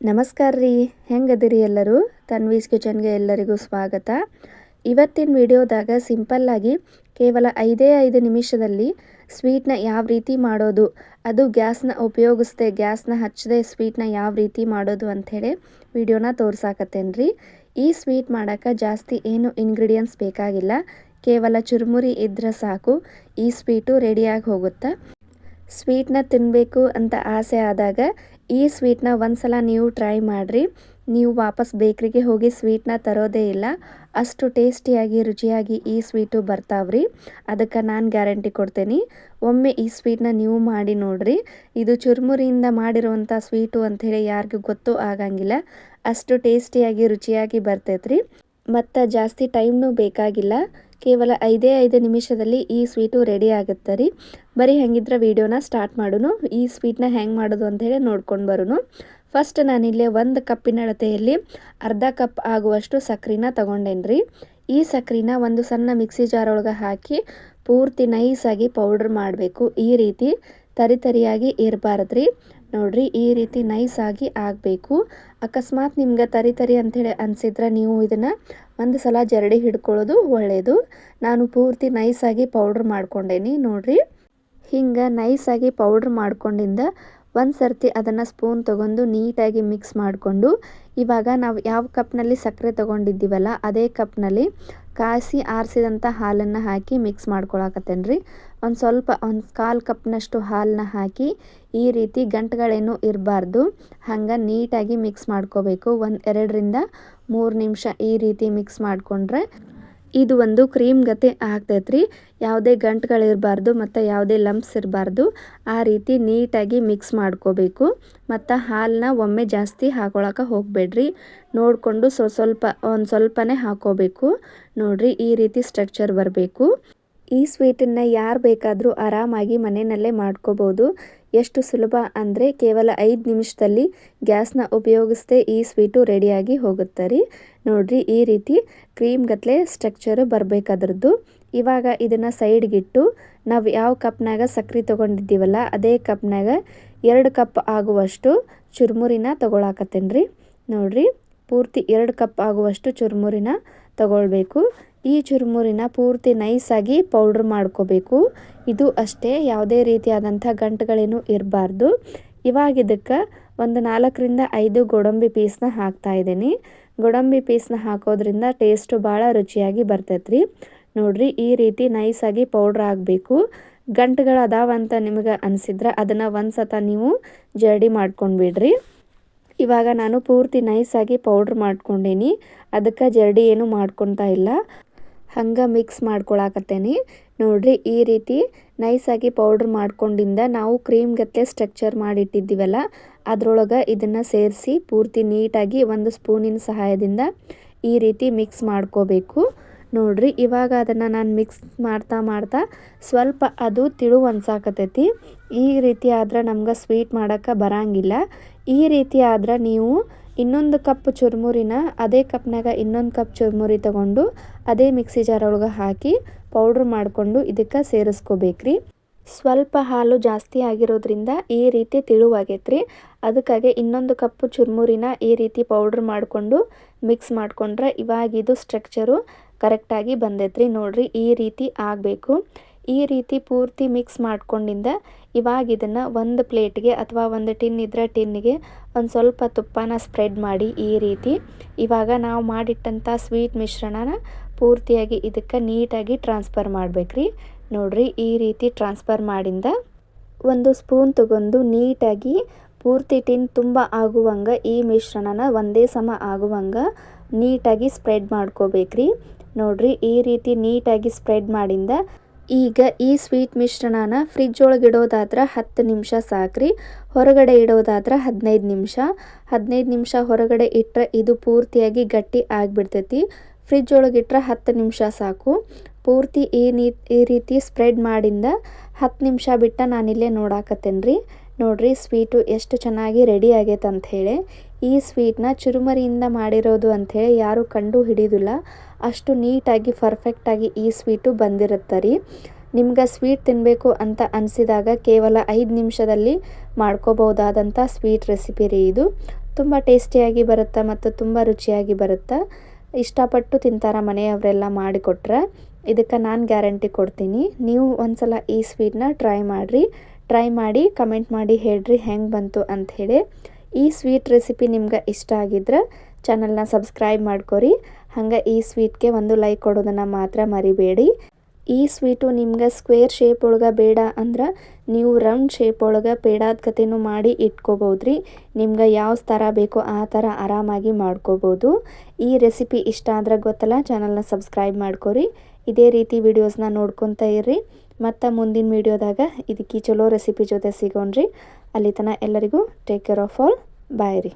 ನಮಸ್ಕಾರ ರೀ. ಹೆಂಗದಿರಿ ಎಲ್ಲರೂ? ತನ್ವೀಸ್ ಕಿಚನ್ಗೆ ಎಲ್ಲರಿಗೂ ಸ್ವಾಗತ. ಇವತ್ತಿನ ವಿಡಿಯೋದಾಗ ಸಿಂಪಲ್ಲಾಗಿ ಕೇವಲ 5 ನಿಮಿಷದಲ್ಲಿ ಸ್ವೀಟ್ನ ಯಾವ ರೀತಿ ಮಾಡೋದು, ಅದು ಗ್ಯಾಸ್ನ ಉಪಯೋಗಿಸ್ದೆ ಗ್ಯಾಸ್ನ ಹಚ್ಚದೆ ಸ್ವೀಟ್ನ ಯಾವ ರೀತಿ ಮಾಡೋದು ಅಂಥೇಳಿ ವಿಡಿಯೋನ ತೋರ್ಸಾಕತ್ತೇನೆ ರೀ. ಈ ಸ್ವೀಟ್ ಮಾಡೋಕ್ಕೆ ಜಾಸ್ತಿ ಏನು ಇಂಗ್ರೀಡಿಯೆಂಟ್ಸ್ ಬೇಕಾಗಿಲ್ಲ. ಕೇವಲ ಚುರುಮುರಿ ಇದ್ರೆ ಸಾಕು, ಈ ಸ್ವೀಟು ರೆಡಿಯಾಗಿ ಹೋಗುತ್ತೆ. ಸ್ವೀಟ್ನ ತಿನ್ನಬೇಕು ಅಂತ ಆಸೆ ಆದಾಗ ಈ ಸ್ವೀಟ್ನ ಒಂದ್ಸಲ ನೀವು ಟ್ರೈ ಮಾಡಿರಿ. ನೀವು ವಾಪಸ್ ಬೇಕ್ರಿಗೆ ಹೋಗಿ ಸ್ವೀಟ್ನ ತರೋದೇ ಇಲ್ಲ. ಅಷ್ಟು ಟೇಸ್ಟಿಯಾಗಿ ರುಚಿಯಾಗಿ ಈ ಸ್ವೀಟು ಬರ್ತಾವ್ರಿ. ಅದಕ್ಕೆ ನಾನು ಗ್ಯಾರಂಟಿ ಕೊಡ್ತೇನೆ. ಒಮ್ಮೆ ಈ ಸ್ವೀಟ್ನ ನೀವು ಮಾಡಿ ನೋಡ್ರಿ. ಇದು ಚುರುಮುರಿಯಿಂದ ಮಾಡಿರುವಂಥ ಸ್ವೀಟು ಅಂಥೇಳಿ ಯಾರಿಗೂ ಗೊತ್ತೂ ಆಗಂಗಿಲ್ಲ. ಅಷ್ಟು ಟೇಸ್ಟಿಯಾಗಿ ರುಚಿಯಾಗಿ ಬರ್ತೈತ್ರಿ. ಮತ್ತು ಜಾಸ್ತಿ ಟೈಮ್ನೂ ಬೇಕಾಗಿಲ್ಲ. ಕೇವಲ 5 ನಿಮಿಷದಲ್ಲಿ ಈ ಸ್ವೀಟು ರೆಡಿ ಆಗುತ್ತೆ ರೀ. ಬರೀ ಹೆಂಗಿದ್ರೆ ವಿಡಿಯೋನ ಸ್ಟಾರ್ಟ್ ಮಾಡೋಣ. ಈ ಸ್ವೀಟ್ನ ಹೆಂಗೆ ಮಾಡೋದು ಅಂಥೇಳಿ ನೋಡ್ಕೊಂಡು ಬರೋಣ. ಫಸ್ಟ್ ನಾನಿಲ್ಲೇ 1 ಕಪ್ಪಿನ ಅಳತೆಯಲ್ಲಿ ಅರ್ಧ ಕಪ್ ಆಗುವಷ್ಟು ಸಕ್ಕರೆನ ತೊಗೊಂಡೇನಿ ರೀ. ಈ ಸಕ್ಕರೆನ ಒಂದು ಸಣ್ಣ ಮಿಕ್ಸಿ ಜಾರ್ ಒಳಗೆ ಹಾಕಿ ಪೂರ್ತಿ ನೈಸಾಗಿ ಪೌಡ್ರ್ ಮಾಡಬೇಕು. ಈ ರೀತಿ ತರಿಯಾಗಿ ಇರಬಾರ್ದು ರೀ. ನೋಡಿರಿ, ಈ ರೀತಿ ನೈಸಾಗಿ ಆಗಬೇಕು. ಅಕಸ್ಮಾತ್ ನಿಮ್ಗೆ ತರಿ ಅಂಥೇಳಿ ಅನಿಸಿದ್ರೆ ನೀವು ಇದನ್ನು ಒಂದು ಸಲ ಜರಡಿ ಹಿಡ್ಕೊಳ್ಳೋದು ಒಳ್ಳೆಯದು. ನಾನು ಪೂರ್ತಿ ನೈಸಾಗಿ ಪೌಡ್ರ್ ಮಾಡ್ಕೊಂಡೇನಿ. ನೋಡಿರಿ, ಹಿಂಗೆ ನೈಸಾಗಿ ಪೌಡ್ರ್ ಮಾಡ್ಕೊಂಡಿಂದ ಒಂದು ಸರ್ತಿ ಅದನ್ನು ಸ್ಪೂನ್ ತೊಗೊಂಡು ನೀಟಾಗಿ ಮಿಕ್ಸ್ ಮಾಡಿಕೊಂಡು, ಇವಾಗ ನಾವು ಯಾವ ಕಪ್ನಲ್ಲಿ ಸಕ್ಕರೆ ತೊಗೊಂಡಿದ್ದೀವಲ್ಲ ಅದೇ ಕಪ್ನಲ್ಲಿ ಕಾಯಿಸಿ ಆರಿಸಿದಂಥ ಹಾಲನ್ನು ಹಾಕಿ ಮಿಕ್ಸ್ ಮಾಡ್ಕೊಳಕತ್ತೇನೆ ರೀ. ಒಂದು ಕಾಲು ಕಪ್ನಷ್ಟು ಹಾಲನ್ನ ಹಾಕಿ ಈ ರೀತಿ ಗಂಟುಗಳೇನು ಇರಬಾರ್ದು, ಹಂಗೆ ನೀಟಾಗಿ ಮಿಕ್ಸ್ ಮಾಡ್ಕೋಬೇಕು. 2 ರಿಂದ 3 ನಿಮಿಷ ಈ ರೀತಿ ಮಿಕ್ಸ್ ಮಾಡಿಕೊಂಡ್ರೆ ಇದು ಒಂದು ಕ್ರೀಮ್ ಗತೆ ಆಗ್ತೈತ್ರಿ. ಯಾವುದೇ ಗಂಟುಗಳಿರಬಾರ್ದು ಮತ್ತು ಯಾವುದೇ ಲಂಪ್ಸ್ ಇರಬಾರ್ದು. ಆ ರೀತಿ ನೀಟಾಗಿ ಮಿಕ್ಸ್ ಮಾಡ್ಕೋಬೇಕು. ಮತ್ತು ಹಾಲನ್ನ ಒಮ್ಮೆ ಜಾಸ್ತಿ ಹಾಕೊಳಕ್ಕೆ ಹೋಗಬೇಡ್ರಿ. ನೋಡಿಕೊಂಡು ಸ್ವಲ್ಪನೇ ಹಾಕೋಬೇಕು. ನೋಡಿರಿ, ಈ ರೀತಿ ಸ್ಟ್ರಕ್ಚರ್ ಬರಬೇಕು. ಈ ಸ್ವೀಟನ್ನು ಯಾರು ಬೇಕಾದರೂ ಆರಾಮಾಗಿ ಮನೆಯಲ್ಲೇ ಮಾಡ್ಕೋಬೋದು. ಎಷ್ಟು ಸುಲಭ ಅಂದರೆ ಕೇವಲ 5 ನಿಮಿಷದಲ್ಲಿ ಗ್ಯಾಸ್ನ ಉಪಯೋಗಿಸದೆ ಈ ಸ್ವೀಟು ರೆಡಿಯಾಗಿ ಹೋಗುತ್ತೆ ರೀ. ನೋಡಿರಿ, ಈ ರೀತಿ ಕ್ರೀಮ್ ಗತ್ಲೆ ಸ್ಟ್ರಕ್ಚರು ಬರಬೇಕಾದ್ರದ್ದು. ಇವಾಗ ಇದನ್ನು ಸೈಡ್ಗಿಟ್ಟು ನಾವು ಯಾವ ಕಪ್ನಾಗ ಸಕ್ಕರೆ ತೊಗೊಂಡಿದ್ದೀವಲ್ಲ ಅದೇ ಕಪ್ನಾಗ 2 ಕಪ್ ಆಗುವಷ್ಟು ಚುರುಮುರಿನ ತೊಗೊಳಕತ್ತೇನೆ ರೀ. ನೋಡಿರಿ, ಪೂರ್ತಿ 2 ಕಪ್ ಆಗುವಷ್ಟು ಚುರುಮುರಿನ ತೊಗೊಳ್ಬೇಕು. ಈ ಚುರುಮುರಿನ ಪೂರ್ತಿ ನೈಸಾಗಿ ಪೌಡ್ರ್ ಮಾಡ್ಕೋಬೇಕು. ಇದು ಅಷ್ಟೇ, ಯಾವುದೇ ರೀತಿಯಾದಂಥ ಗಂಟುಗಳೇನು ಇರಬಾರ್ದು. ಇವಾಗ ಇದಕ್ಕೆ ಒಂದು 4 ರಿಂದ 5 ಗೋಡಂಬಿ ಪೀಸ್ನ ಹಾಕ್ತಾಯಿದ್ದೀನಿ. ಗೋಡಂಬಿ ಪೀಸ್ನ ಹಾಕೋದ್ರಿಂದ ಟೇಸ್ಟು ಭಾಳ ರುಚಿಯಾಗಿ ಬರ್ತೈತ್ರಿ. ನೋಡಿರಿ, ಈ ರೀತಿ ನೈಸಾಗಿ ಪೌಡ್ರ್ ಆಗಬೇಕು. ಗಂಟುಗಳು ಅದಾವಂತ ನಿಮಗೆ ಅನಿಸಿದ್ರೆ ಅದನ್ನು ಒಂದು ಸತ ನೀವು ಜರಡಿ ಮಾಡ್ಕೊಂಡ್ಬಿಡ್ರಿ. ಇವಾಗ ನಾನು ಪೂರ್ತಿ ನೈಸಾಗಿ ಪೌಡ್ರ್ ಮಾಡ್ಕೊಂಡೇನಿ. ಅದಕ್ಕೆ ಜರಡಿ ಏನು ಮಾಡ್ಕೊತಾ ಇಲ್ಲ, ಹಂಗೆ ಮಿಕ್ಸ್ ಮಾಡ್ಕೊಳಕತ್ತೇನೆ. ನೋಡಿರಿ, ಈ ರೀತಿ ನೈಸಾಗಿ ಪೌಡ್ರ್ ಮಾಡ್ಕೊಂಡಿಂದ ನಾವು ಕ್ರೀಮ್ ಗತ್ತೆ ಸ್ಟ್ರಕ್ಚರ್ ಮಾಡಿಟ್ಟಿದ್ದೀವಲ್ಲ ಅದರೊಳಗೆ ಇದನ್ನು ಸೇರಿಸಿ ಪೂರ್ತಿ ನೀಟಾಗಿ ಒಂದು ಸ್ಪೂನಿನ ಸಹಾಯದಿಂದ ಈ ರೀತಿ ಮಿಕ್ಸ್ ಮಾಡ್ಕೋಬೇಕು. ನೋಡಿರಿ, ಇವಾಗ ಅದನ್ನು ನಾನು ಮಿಕ್ಸ್ ಮಾಡ್ತಾ ಸ್ವಲ್ಪ ಅದು ತಿಳು ಅನ್ಸಾಕತ್ತೈತಿ. ಈ ರೀತಿ ಆದ್ರೆ ನಮ್ಗೆ ಸ್ವೀಟ್ ಮಾಡೋಕ್ಕೆ ಬರಂಗಿಲ್ಲ. ಈ ರೀತಿ ಆದ್ರೆ ನೀವು ಇನ್ನೊಂದು ಕಪ್ ಚುರುಮುರಿನ ಅದೇ ಕಪ್ನಾಗ ಇನ್ನೊಂದು ಕಪ್ ಚುರುಮುರಿ ತೊಗೊಂಡು ಅದೇ ಮಿಕ್ಸಿ ಜಾರ್ ಒಳಗೆ ಹಾಕಿ ಪೌಡ್ರ್ ಮಾಡಿಕೊಂಡು ಇದಕ್ಕೆ ಸೇರಿಸ್ಕೋಬೇಕ್ರಿ. ಸ್ವಲ್ಪ ಹಾಲು ಜಾಸ್ತಿ ಆಗಿರೋದ್ರಿಂದ ಈ ರೀತಿ ತಿಳುವಾಗೈತ್ರಿ. ಅದಕ್ಕಾಗಿ ಇನ್ನೊಂದು ಕಪ್ಪು ಚುರುಮುರಿನ ಈ ರೀತಿ ಪೌಡ್ರ್ ಮಾಡಿಕೊಂಡು ಮಿಕ್ಸ್ ಮಾಡಿಕೊಂಡ್ರೆ ಇವಾಗಿದು ಸ್ಟ್ರಕ್ಚರು ಕರೆಕ್ಟಾಗಿ ಬಂದೈತ್ರಿ. ನೋಡಿರಿ, ಈ ರೀತಿ ಆಗಬೇಕು. ಈ ರೀತಿ ಪೂರ್ತಿ ಮಿಕ್ಸ್ ಮಾಡ್ಕೊಂಡಿಂದ ಇವಾಗ ಇದನ್ನು ಒಂದು ಪ್ಲೇಟ್ಗೆ ಅಥವಾ ಒಂದು ಟಿನ್ ಇದ್ದರೆ ಟಿನ್ನಿಗೆ ಒಂದು ಸ್ವಲ್ಪ ತುಪ್ಪನ ಸ್ಪ್ರೆಡ್ ಮಾಡಿ ಈ ರೀತಿ ಇವಾಗ ನಾವು ಮಾಡಿಟ್ಟಂಥ ಸ್ವೀಟ್ ಮಿಶ್ರಣನ ಪೂರ್ತಿಯಾಗಿ ಇದಕ್ಕೆ ನೀಟಾಗಿ ಟ್ರಾನ್ಸ್ಫರ್ ಮಾಡಬೇಕ್ರಿ. ನೋಡಿರಿ, ಈ ರೀತಿ ಟ್ರಾನ್ಸ್ಫರ್ ಮಾಡಿಂದ ಒಂದು ಸ್ಪೂನ್ ತಗೊಂಡು ನೀಟಾಗಿ ಪೂರ್ತಿ ಟಿನ್ ತುಂಬ ಆಗುವಂಗೆ ಈ ಮಿಶ್ರಣನ ಒಂದೇ ಸಮ ಆಗುವಂಗೆ ನೀಟಾಗಿ ಸ್ಪ್ರೆಡ್ ಮಾಡ್ಕೋಬೇಕ್ರಿ. ನೋಡಿರಿ, ಈ ರೀತಿ ನೀಟಾಗಿ ಸ್ಪ್ರೆಡ್ ಮಾಡಿಂದ ಈಗ ಈ ಸ್ವೀಟ್ ಮಿಶ್ರಣನ ಫ್ರಿಜ್ ಒಳಗೆ ಇಡೋದಾದ್ರೆ 10 ನಿಮಿಷ ಸಾಕ್ರಿ. ಹೊರಗಡೆ ಇಡೋದಾದ್ರೆ 15 ನಿಮಿಷ. 15 ನಿಮಿಷ ಹೊರಗಡೆ ಇಟ್ಟರೆ ಇದು ಪೂರ್ತಿಯಾಗಿ ಗಟ್ಟಿ ಆಗಿಬಿಡ್ತೈತಿ. ಫ್ರಿಜ್ ಒಳಗೆ ಇಟ್ಟರೆ 10 ನಿಮಿಷ ಸಾಕು. ಪೂರ್ತಿ ಈ ರೀತಿ ಸ್ಪ್ರೆಡ್ ಮಾಡಿಂದ 10 ನಿಮಿಷ ಬಿಟ್ಟ ನಾನಿಲ್ಲೇ ನೋಡಾಕತ್ತೇನೆ ರೀ. ನೋಡಿರಿ, ಸ್ವೀಟು ಎಷ್ಟು ಚೆನ್ನಾಗಿ ರೆಡಿ ಆಗೈತೆ ಅಂಥೇಳಿ. ಈ ಸ್ವೀಟ್ನ ಚುರುಮರಿಯಿಂದ ಮಾಡಿರೋದು ಅಂಥೇಳಿ ಯಾರೂ ಕಂಡು ಹಿಡಿಯೋದಿಲ್ಲ. ಅಷ್ಟು ನೀಟಾಗಿ ಪರ್ಫೆಕ್ಟಾಗಿ ಈ ಸ್ವೀಟು ಬಂದಿರುತ್ತೆ ರೀ. ನಿಮ್ಗೆ ಸ್ವೀಟ್ ತಿನ್ನಬೇಕು ಅಂತ ಅನಿಸಿದಾಗ ಕೇವಲ 5 ನಿಮಿಷದಲ್ಲಿ ಮಾಡ್ಕೋಬಹುದಾದಂಥ ಸ್ವೀಟ್ ರೆಸಿಪಿ ರೀ ಇದು. ತುಂಬ ಟೇಸ್ಟಿಯಾಗಿ ಬರುತ್ತೆ ಮತ್ತು ತುಂಬ ರುಚಿಯಾಗಿ ಬರುತ್ತೆ. ಇಷ್ಟಪಟ್ಟು ತಿಂತಾರ ಮನೆಯವರೆಲ್ಲ ಮಾಡಿಕೊಟ್ರೆ. ಇದಕ್ಕೆ ನಾನು ಗ್ಯಾರಂಟಿ ಕೊಡ್ತೀನಿ. ನೀವು ಒಂದ್ಸಲ ಈ ಸ್ವೀಟ್ನ ಟ್ರೈ ಮಾಡಿ ಕಮೆಂಟ್ ಮಾಡಿ ಹೇಳ್ರಿ ಹೆಂಗೆ ಬಂತು ಅಂಥೇಳಿ. ಈ ಸ್ವೀಟ್ ರೆಸಿಪಿ ನಿಮ್ಗೆ ಇಷ್ಟ ಆಗಿದ್ರೆ ಚಾನಲ್ನ ಸಬ್ಸ್ಕ್ರೈಬ್ ಮಾಡ್ಕೊರಿ. ಹಾಗೆ ಈ ಸ್ವೀಟ್ಗೆ ಒಂದು ಲೈಕ್ ಕೊಡೋದನ್ನು ಮಾತ್ರ ಮರಿಬೇಡಿ. ಈ ಸ್ವೀಟು ನಿಮ್ಗೆ ಸ್ಕ್ವೇರ್ ಶೇಪ್ ಒಳಗೆ ಬೇಡ ಅಂದ್ರೆ ನೀವು ರೌಂಡ್ ಶೇಪ್ ಒಳಗೆ ಪೇಡಾದ ಕತೆನೂ ಮಾಡಿ ಇಟ್ಕೋಬೋದ್ರಿ. ನಿಮ್ಗೆ ಯಾವ ಥರ ಬೇಕೋ ಆ ಥರ ಆರಾಮಾಗಿ ಮಾಡ್ಕೋಬೋದು. ಈ ರೆಸಿಪಿ ಇಷ್ಟ ಆದ್ರೆ ಗೊತ್ತಲ್ಲ, ಚಾನಲ್ನ ಸಬ್ಸ್ಕ್ರೈಬ್ ಮಾಡ್ಕೊರಿ. ಇದೇ ರೀತಿ ವಿಡಿಯೋಸ್ನ ನೋಡ್ಕೊತ ಇರ್ರಿ. ಮತ್ತು ಮುಂದಿನ ವಿಡಿಯೋದಾಗ ಇದಕ್ಕೆ ಚಲೋ ರೆಸಿಪಿ ಜೊತೆ ಸಿಗೋಣ್ರಿ. ಅಲ್ಲಿ ತನಕ ಎಲ್ಲರಿಗೂ ಟೇಕ್ ಕೇರ್ ಆಫ್ ಆಲ್. ಬಾಯ್ ರೀ.